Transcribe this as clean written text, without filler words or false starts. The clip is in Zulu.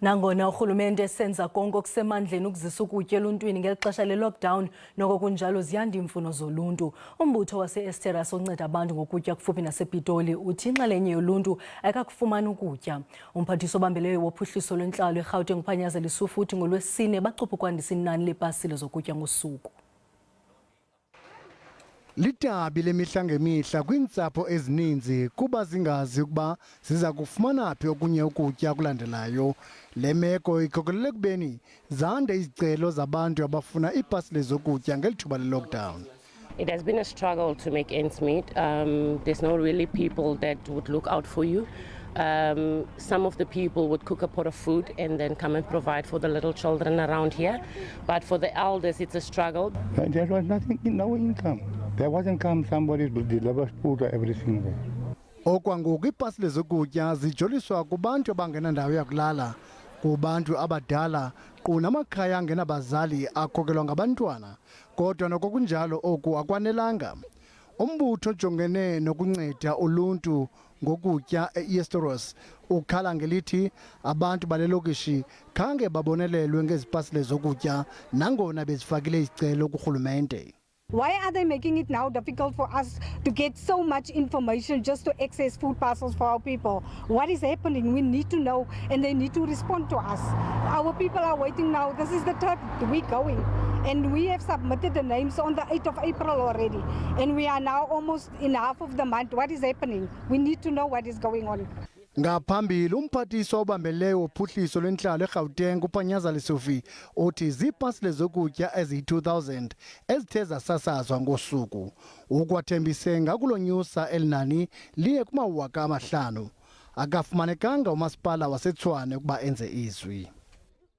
Nangona urhulumente esenza konke okusemandleni ukuzisa ukutya eluntwini ngelixesha leLockdown, noko kunjalo ziyanda iimfuno zoluntu. Umbutho waseEersterus onceda abantu ngokutya kufuphi nasePitoli uthi inxalenye yoluntu ayikakufumani ukutya. Umphathiswa obambeleyo wophuhliso lwentlalo eRhawuteng uPhanyazela uthi ngoLwesine baqopha ukwandisa inani leepasile zokutya ngosuku. Litabi lemihla ngemihla kwiintsapho ezininzi kuba zingazi ukuba ziza kufumana phi okunye ukutya kulandelayo. Le meko ikhokelele ekubeni zande izicelo zabantu abafuna iipasile zokutya ngelithuba leLockdown. It has been a struggle to make ends meet. There's no really people that would look out for you. Some of the people would cook a pot of food and then come and provide for the little children around here. But for the elders, it's a struggle. There was nothing, no income. There wasn't somebody to deliver food or everything there. Okwangoku iipasile zokutya zijoliswa kubantu abangenandawo yakulala, kubantu abadala, kunamakhaya angenabazali akhokelwa ngabantwana. Kodwa noko kunjalo oku akwanelanga. Umbutho ojongene nokunceda uluntu ngokutya eEersterus ukhala ngelithi abantu balelokishi khange babonelelwe ngezipasile zokutya nangona bezifakile izicelo kurhulumente. Why are they making it now difficult for us to get so much information just to access food parcels for our people? What is happening? We need to know and they need to respond to us. Our people are waiting now. This is the third week going and we have submitted the names on the 8th of April already and we are now almost in half of the month. What is happening? We need to know what is going on. Ngaphambili umphathiswa obambeleyo wophuhliso lwentlalo eRhawuteng uPhanyazela uthi ziipasile zokutya eziyi-2000 ezithe zasasazwa ngosuku. Ukwathembise ngakulonyusa elinani liye kuma-5,000. Akafumanekanga umasipala waseTshwane ukuba enze izwi.